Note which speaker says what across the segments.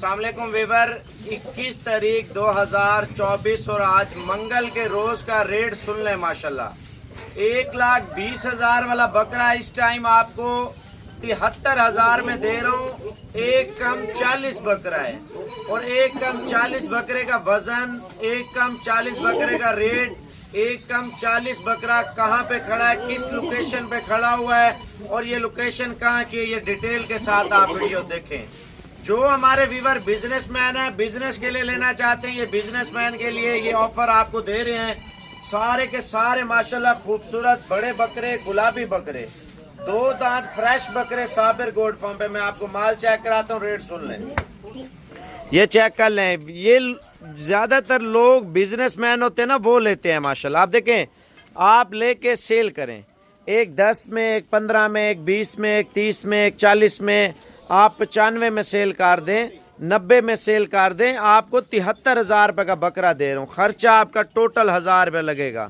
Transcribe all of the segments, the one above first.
Speaker 1: अस्सलाम वालेकुम वीवर। 21 तारीख 2024 और आज मंगल के रोज का रेट सुन लें। माशाल्लाह 1,20,000 वाला बकरा इस टाइम आपको 73,000 में दे रहा हूँ। एक कम 40 बकरा है और एक कम 40 बकरे का वजन, एक कम 40 बकरे का रेट, एक कम 40 बकरा कहाँ पे खड़ा है, किस लोकेशन पे खड़ा हुआ है और ये लोकेशन कहाँ की है, ये डिटेल के साथ आप वीडियो देखें। जो हमारे व्यूवर बिजनेसमैन है, बिजनेस के लिए लेना चाहते हैं, ये बिजनेसमैन के लिए ये ऑफर आपको दे रहे हैं। सारे के सारे माशाल्लाह खूबसूरत बड़े बकरे, गुलाबी बकरे, 2 दांत फ्रेश बकरे साबिर गोल्ड फार्म पे। मैं आपको माल चेक कराता हूँ, रेट सुन लें, ये चेक कर लें। ये ज्यादातर लोग बिजनेसमैन होते हैं ना, वो लेते हैं माशाल्लाह। आप देखें, आप लेके सेल करें, एक 10 में, एक 15 में, एक 20 में, एक 30 में, एक 40 में, आप 95 में सेल कर दें, 90 में सेल कर दें। आपको 73,000 रुपये का बकरा दे रहा हूँ। खर्चा आपका टोटल 1,000 रुपये लगेगा।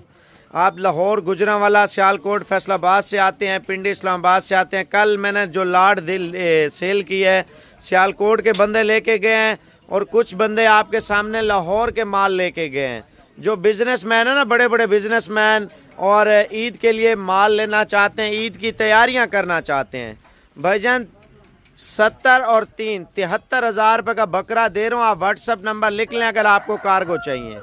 Speaker 1: आप लाहौर, गुजरांवाला, सियालकोट, फैसलाबाद से आते हैं, पिंडी इस्लामाबाद से आते हैं। कल मैंने जो लाड दिल सेल की है, सियालकोट के बंदे लेके गए हैं और कुछ बंदे आपके सामने लाहौर के माल लेके गए हैं। जो बिजनेसमैन है ना, बड़े बड़े बिजनेसमैन, और ईद के लिए माल लेना चाहते हैं, ईद की तैयारियां करना चाहते हैं, भाईजान 70 और 3 73,000 रुपये का बकरा दे रहा हूँ। आप व्हाट्सअप नंबर लिख लें अगर आपको कार्गो चाहिए।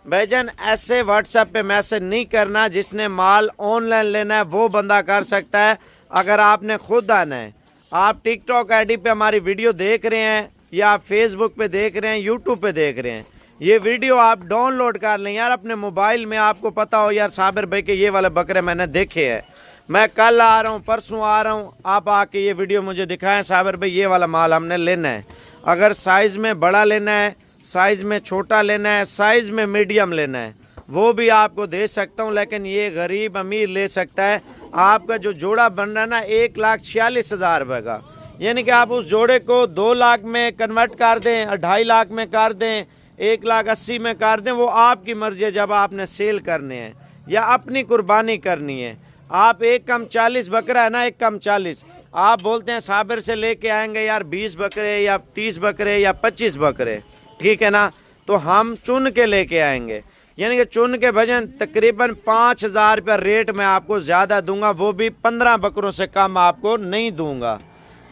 Speaker 1: भाईजान ऐसे व्हाट्सएप पे मैसेज नहीं करना। जिसने माल ऑनलाइन लेना है वो बंदा कर सकता है। अगर आपने खुद आना है, आप टिकटॉक आईडी पे हमारी वीडियो देख रहे हैं या आप फेसबुक पे देख रहे हैं, यूट्यूब पे देख रहे हैं, ये वीडियो आप डाउनलोड कर लें यार अपने मोबाइल में। आपको पता हो यार साबिर भाई के ये वाले बकरे मैंने देखे हैं, मैं कल आ रहा हूँ, परसों आ रहा हूँ, आप आके ये वीडियो मुझे दिखाएं, साबिर भाई ये वाला माल हमने लेना है। अगर साइज़ में बड़ा लेना है, साइज़ में छोटा लेना है, साइज़ में मीडियम लेना है, वो भी आपको दे सकता हूँ। लेकिन ये गरीब अमीर ले सकता है। आपका जो जोड़ा बन रहा है ना 1,46,000 रुपये का, यानी कि आप उस जोड़े को 2 लाख में कन्वर्ट कर दें, 2.5 लाख में कर दें, 1,80,000 में कर दें, वो आपकी मर्जी है। जब आपने सेल करने हैं या अपनी कुर्बानी करनी है, आप एक कम 40 बकरा है ना, एक कम 40, आप बोलते हैं साबिर से लेके आएंगे यार 20 बकरे या 30 बकरे या 25 बकरे, ठीक है ना, तो हम चुन के लेके आएंगे। यानी कि चुन के भजन तकरीबन 5,000 रुपया रेट में आपको ज़्यादा दूंगा, वो भी 15 बकरों से कम आपको नहीं दूंगा।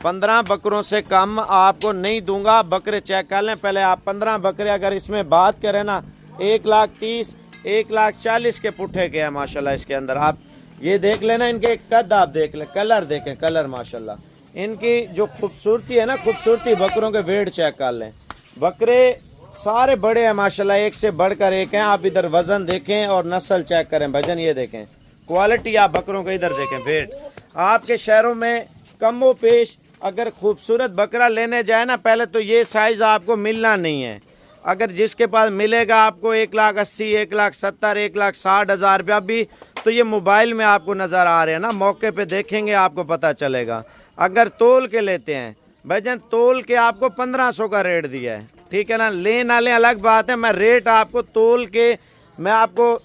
Speaker 1: 15 बकरों से कम आपको नहीं दूंगा। बकरे चेक कर लें पहले आप। 15 बकरे अगर इसमें बात करें ना, 1,30,000, 1,40,000 के पुट्ठे के हैं माशाल्लाह। इसके अंदर आप ये देख लेना, इनके कद आप देख लें, कलर देखें, कलर माशाल्लाह इनकी जो खूबसूरती है ना, खूबसूरती बकरों के वेट चेक कर लें। बकरे सारे बड़े हैं माशाल्लाह, एक से बढ़कर एक हैं। आप इधर वजन देखें और नस्ल चेक करें भजन, ये देखें क्वालिटी। आप बकरों को इधर देखें वेट। आपके शहरों में कमो पेश अगर खूबसूरत बकरा लेने जाए ना, पहले तो ये साइज़ आपको मिलना नहीं है। अगर जिसके पास मिलेगा आपको 1,80,000, 1,70,000, 1,60,000 रुपया भी, तो ये मोबाइल में आपको नज़र आ रहे हैं ना, मौके पे देखेंगे आपको पता चलेगा। अगर तोल के लेते हैं भाईजान, तोल के आपको 1,500 का रेट दिया है, ठीक है ना। ले ना ले अलग बात है, मैं रेट आपको तोल के मैं आपको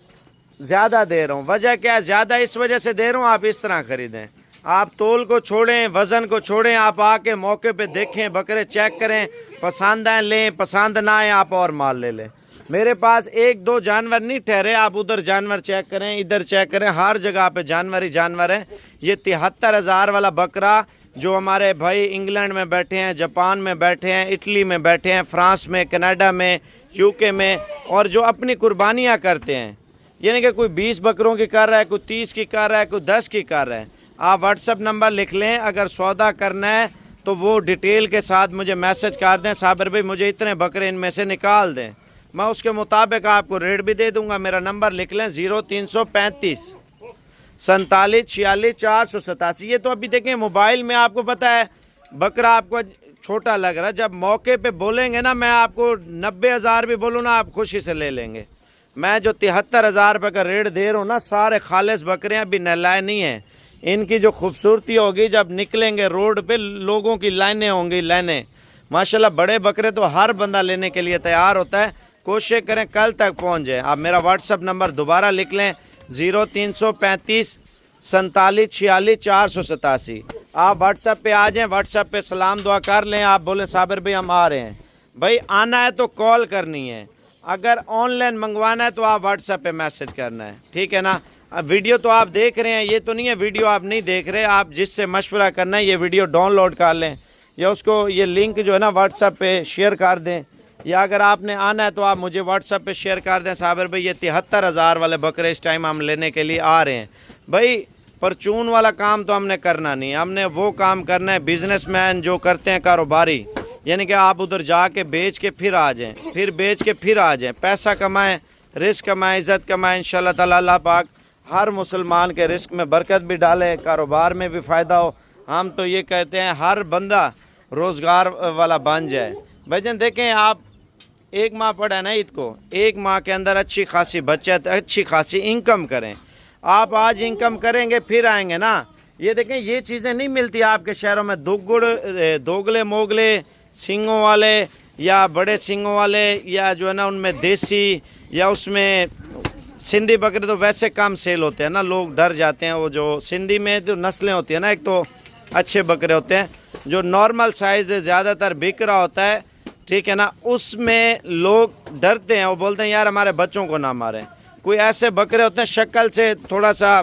Speaker 1: ज़्यादा दे रहा हूँ। वजह क्या है, ज़्यादा इस वजह से दे रहा हूँ, आप इस तरह ख़रीदें। आप तोल को छोड़ें, वज़न को छोड़ें, आप आके मौके पे देखें, बकरे चेक करें, पसंद आए लें, पसंद ना आए आप और माल ले लें। मेरे पास 1-2 जानवर नहीं ठहरे, आप उधर जानवर चेक करें, इधर चेक करें, हर जगह पे जानवर ही जानवर हैं। ये 73,000 वाला बकरा जो हमारे भाई इंग्लैंड में बैठे हैं, जापान में बैठे हैं, इटली में बैठे हैं, फ्रांस में, कनाडा में, यूके में, और जो अपनी कुर्बानियाँ करते हैं, यानी कि कोई 20 बकरों की कर रहा है, कोई 30 की कर रहा है, कोई 10 की कर रहा है। आप व्हाट्सअप नंबर लिख लें, अगर सौदा करना है तो वो डिटेल के साथ मुझे मैसेज कर दें, साबिर भाई मुझे इतने बकरे इनमें से निकाल दें, मैं उसके मुताबिक आपको रेट भी दे दूंगा। मेरा नंबर लिख लें 0335 47 46 487। ये तो अभी देखें मोबाइल में आपको पता है बकरा आपको छोटा लग रहा है, जब मौके पे बोलेंगे ना, मैं आपको 90,000 भी बोलूँ ना, आप खुशी से ले लेंगे। मैं जो 73,000 रुपये का रेट दे रहा हूँ ना, सारे खालिस बकरे अभी नहलाए नहीं हैं। इनकी जो खूबसूरती होगी, जब निकलेंगे रोड पे लोगों की लाइनें होंगी, लाइनें माशाल्लाह। बड़े बकरे तो हर बंदा लेने के लिए तैयार होता है। कोशिश करें कल तक पहुंच जाए। आप मेरा व्हाट्सअप नंबर दोबारा लिख लें 0335 47 46 487। आप व्हाट्सएप पे आ जाएं, व्हाट्सएप पे सलाम दुआ कर लें, आप बोले साबिर भाई हम आ रहे हैं, भाई आना है तो कॉल करनी है, अगर ऑनलाइन मंगवाना है तो आप व्हाट्सएप पे मैसेज करना है, ठीक है ना। अब वीडियो तो आप देख रहे हैं, ये तो नहीं है वीडियो आप नहीं देख रहे, आप जिससे मशवरा करना है ये वीडियो डाउनलोड कर लें या उसको ये लिंक जो है ना व्हाट्सएप पे शेयर कर दें, या अगर आपने आना है तो आप मुझे व्हाट्सएप पे शेयर कर दें, साबिर भाई ये 73,000 वाले बकरे इस टाइम हम लेने के लिए आ रहे हैं। भाई परचून वाला काम तो हमने करना नहीं, हमने वो काम करना है बिजनेसमैन जो करते हैं कारोबारी, यानी कि आप उधर जाके बेच के फिर आ जाएं, फिर बेच के फिर आ जाएं, पैसा कमाएं, रिस्क कमाएं, इज़्ज़त कमाएं। इंशाल्लाह ताला अल्लाह पाक हर मुसलमान के रिस्क में बरकत भी डाले, कारोबार में भी फ़ायदा हो। हम तो ये कहते हैं हर बंदा रोज़गार वाला बन जाए। भाईजान देखें, आप एक माह पड़ा है ना ईद को, एक माह के अंदर अच्छी खासी बचत, अच्छी खासी इनकम करें। आप आज इनकम करेंगे फिर आएंगे ना। ये देखें, ये चीज़ें नहीं मिलती आपके शहरों में, दोगले मोगले सींगों वाले या बड़े सींगों वाले, या जो है ना उनमें देसी या उसमें सिंधी बकरे तो वैसे कम सेल होते हैं ना, लोग डर जाते हैं। वो जो सिंधी में जो नस्लें होती हैं ना, एक तो अच्छे बकरे होते हैं, जो नॉर्मल साइज़ ज़्यादातर बिक रहा होता है, ठीक है ना, उसमें लोग डरते हैं, वो बोलते हैं यार हमारे बच्चों को ना मारें। कोई ऐसे बकरे होते हैं शक्ल से थोड़ा सा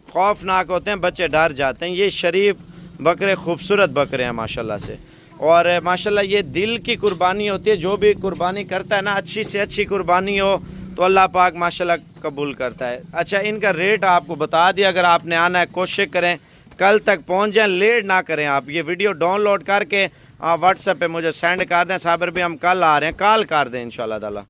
Speaker 1: खौफनाक होते हैं, बच्चे डर जाते हैं। ये शरीफ बकरे खूबसूरत बकरे हैं माशाल्लाह से, और माशाल्लाह ये दिल की कुर्बानी होती है। जो भी कुर्बानी करता है ना, अच्छी से अच्छी कुर्बानी हो तो अल्लाह पाक माशाल्लाह कबूल करता है। अच्छा, इनका रेट आपको बता दिया, अगर आपने आना है कोशिश करें कल तक पहुंच जाएं, लेट ना करें। आप ये वीडियो डाउनलोड करके आप व्हाट्सएप पे मुझे सेंड कर दें, साबिर भी हम कल आ रहे हैं, कॉल कर दें इंशाल्लाह ताला।